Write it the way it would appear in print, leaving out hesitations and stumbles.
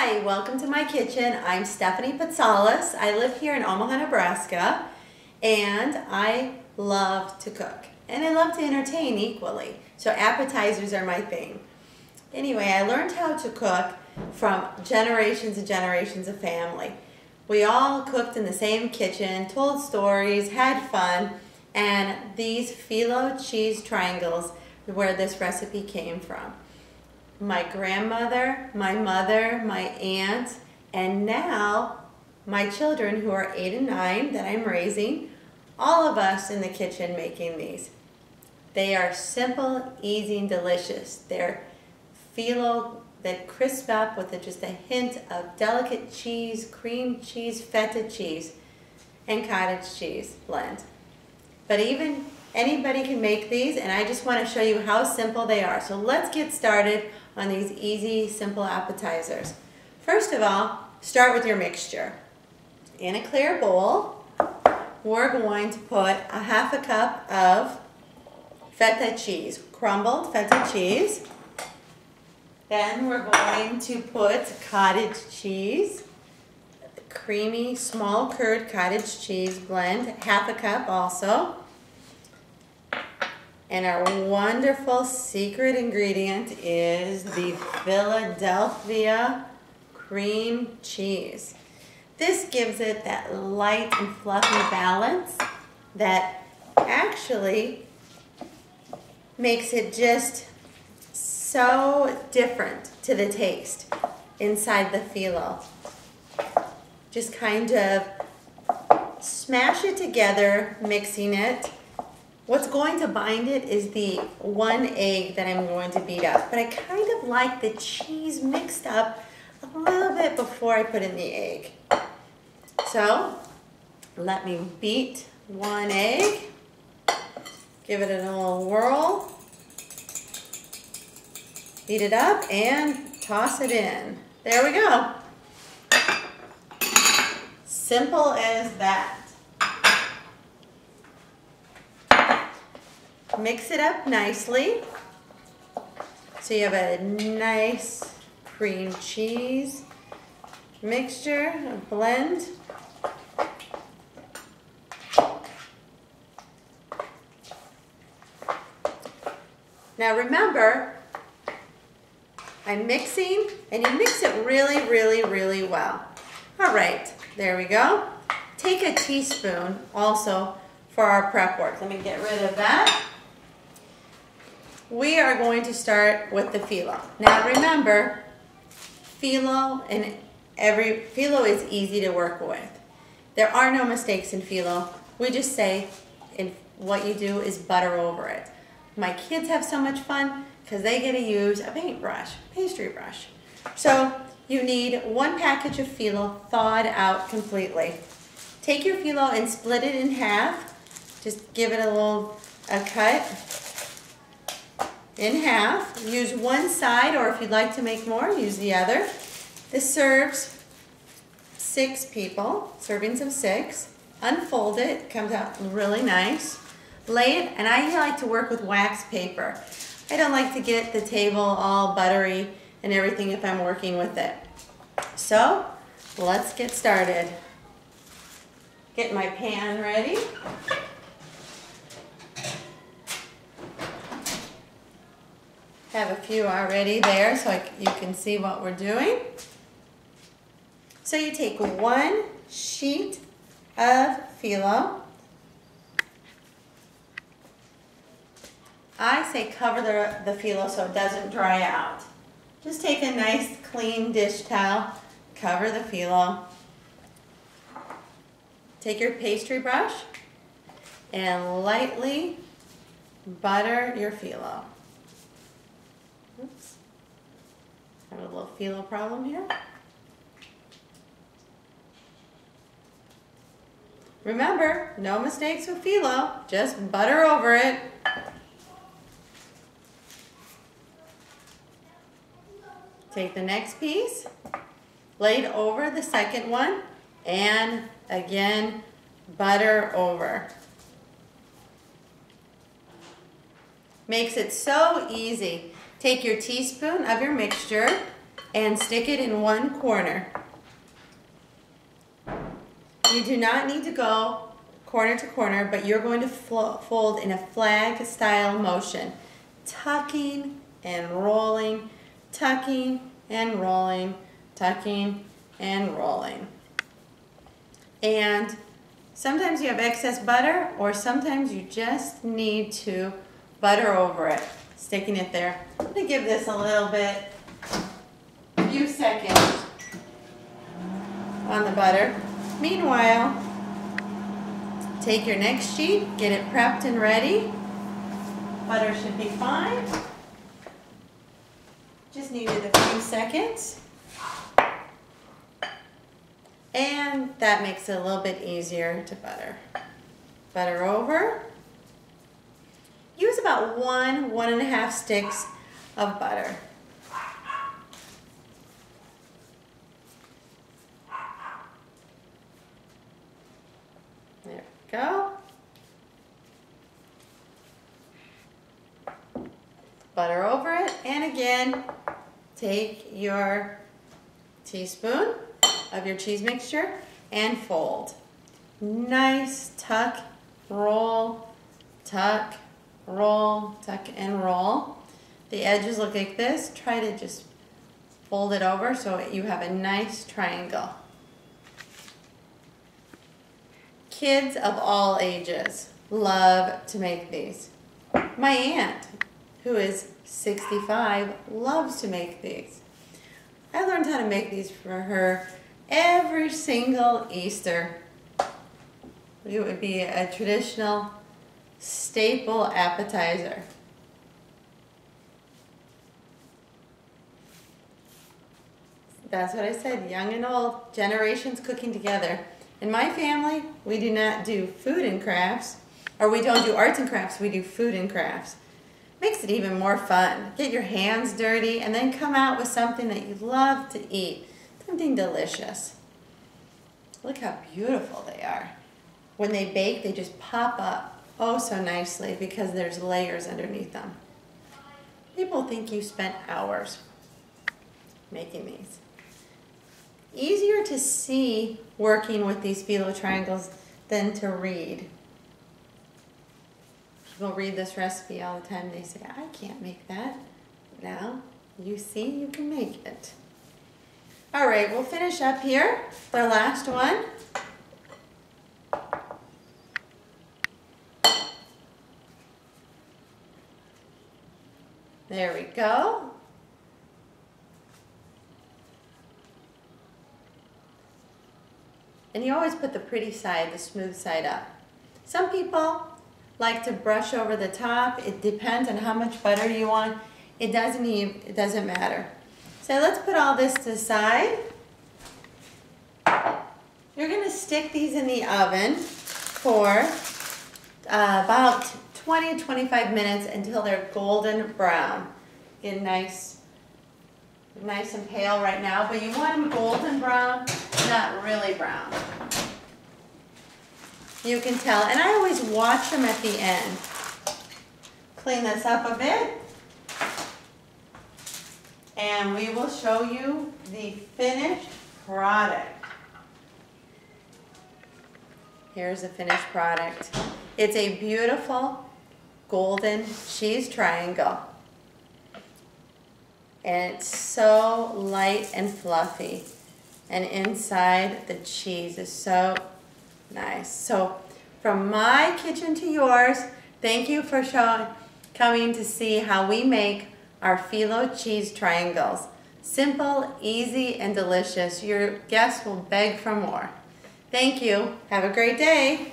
Hi, welcome to my kitchen. I'm Stephanie Patsalis. I live here in Omaha, Nebraska, and I love to cook. And I love to entertain equally. So appetizers are my thing. Anyway, I learned how to cook from generations and generations of family. We all cooked in the same kitchen, told stories, had fun, and these Filo Cheese Triangles are where this recipe came from. My grandmother, my mother, my aunt, and now my children who are 8 and 9 that I'm raising, all of us in the kitchen making these. They are simple, easy, and delicious. They're Filo that crisp up with just a hint of delicate cheese, cream cheese, feta cheese, and cottage cheese blend. But anybody can make these, and I just want to show you how simple they are. So let's get started on these easy, simple appetizers. First of all, start with your mixture. In a clear bowl, we're going to put a half a cup of feta cheese, crumbled feta cheese. Then we're going to put cottage cheese, creamy, small curd cottage cheese blend, half a cup also. And our wonderful secret ingredient is the Philadelphia cream cheese. This gives it that light and fluffy balance that actually makes it just so different to the taste inside the Filo. Just kind of smash it together, mixing it. What's going to bind it is the 1 egg that I'm going to beat up. But I kind of like the cheese mixed up a little bit before I put in the egg. So let me beat 1 egg. Give it a little whirl. Beat it up and toss it in. There we go. Simple as that. Mix it up nicely so you have a nice cream cheese mixture, a blend. Now remember, I'm mixing, and you mix it really, really, really well. All right, there we go. Take a teaspoon also for our prep work. Let me get rid of that. We are going to start with the Filo. Now remember, Filo is easy to work with. There are no mistakes in Filo. We just say what you do is butter over it. My kids have so much fun because they get to use a paintbrush, pastry brush. So you need 1 package of Filo thawed out completely. Take your Filo and split it in half. Just give it a cut in half. Use one side, or if you'd like to make more, use the other. This serves 6 people, servings of 6. Unfold it, comes out really nice. Lay it, and I like to work with wax paper. I don't like to get the table all buttery and everything if I'm working with it. So, let's get started. Get my pan ready. Have a few already there so you can see what we're doing. So you take 1 sheet of Filo. I say cover the Filo so it doesn't dry out. Just take a nice clean dish towel, cover the Filo. Take your pastry brush and lightly butter your Filo. Oops, have a little Filo problem here. Remember, no mistakes with Filo, just butter over it. Take the next piece, lay it over the second one, and again, butter over. Makes it so easy. Take your teaspoon of your mixture and stick it in one corner. You do not need to go corner to corner, but you're going to fold in a flag style motion, tucking and rolling, tucking and rolling, tucking and rolling. And sometimes you have excess butter, or sometimes you just need to butter over it, sticking it there. I'm going to give this a little bit, a few seconds on the butter. Meanwhile, take your next sheet, get it prepped and ready. Butter should be fine. Just needed a few seconds. And that makes it a little bit easier to butter. Butter over. Use about 1.5 sticks of butter. There we go. Butter over it, and again, take your teaspoon of your cheese mixture and fold. Nice tuck, roll, tuck, roll, tuck, and roll. The edges look like this. Try to just fold it over so you have a nice triangle. Kids of all ages love to make these. My aunt, who is 65, loves to make these. I learned how to make these for her every single Easter. It would be a traditional staple appetizer. That's what I said, young and old, generations cooking together. In my family, we do not do food and crafts, or we don't do arts and crafts, we do food and crafts. Makes it even more fun. Get your hands dirty and then come out with something that you love to eat. Something delicious. Look how beautiful they are. When they bake, they just pop up oh so nicely because there's layers underneath them. People think you spent hours making these. Easier to see working with these Filo triangles than to read. People read this recipe all the time. They say, I can't make that. Now, you see, you can make it. All right, we'll finish up here. The last one. There we go. And you always put the pretty side, the smooth side up. Some people like to brush over the top. It depends on how much butter you want. It doesn't matter. So let's put all this to the side. You're going to stick these in the oven for about 20-25 minutes until they're golden brown. Get nice and pale right now, but you want them golden brown, not really brown. You can tell, and I always watch them at the end. Clean this up a bit, and we will show you the finished product. Here's the finished product. It's a beautiful golden cheese triangle. And it's so light and fluffy. And inside the cheese is so nice. So from my kitchen to yours, thank you for coming to see how we make our Filo Cheese Triangles. Simple, easy, and delicious. Your guests will beg for more. Thank you. Have a great day.